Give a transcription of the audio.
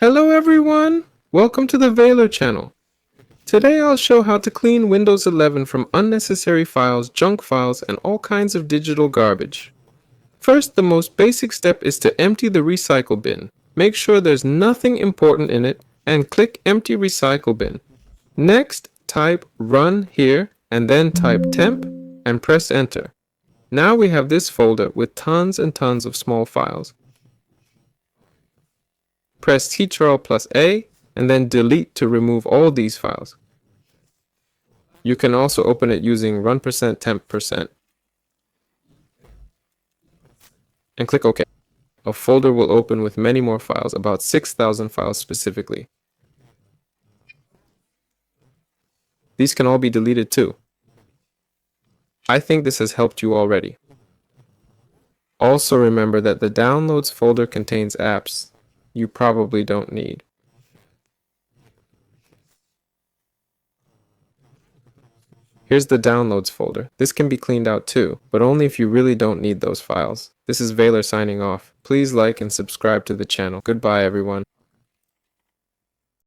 Hello everyone! Welcome to the Veiler channel. Today I'll show how to clean Windows 11 from unnecessary files, junk files, and all kinds of digital garbage. First, the most basic step is to empty the recycle bin. Make sure there's nothing important in it and click Empty Recycle Bin. Next, type Run here and then type temp and press enter. Now we have this folder with tons and tons of small files. Press Ctrl+A and then delete to remove all these files. You can also open it using run%temp%. And click OK. A folder will open with many more files, about 6,000 files specifically. These can all be deleted too. I think this has helped you already. Also remember that the Downloads folder contains apps you probably don't need. Here's the Downloads folder. This can be cleaned out too, but only if you really don't need those files. This is Veiler signing off. Please like and subscribe to the channel. Goodbye everyone.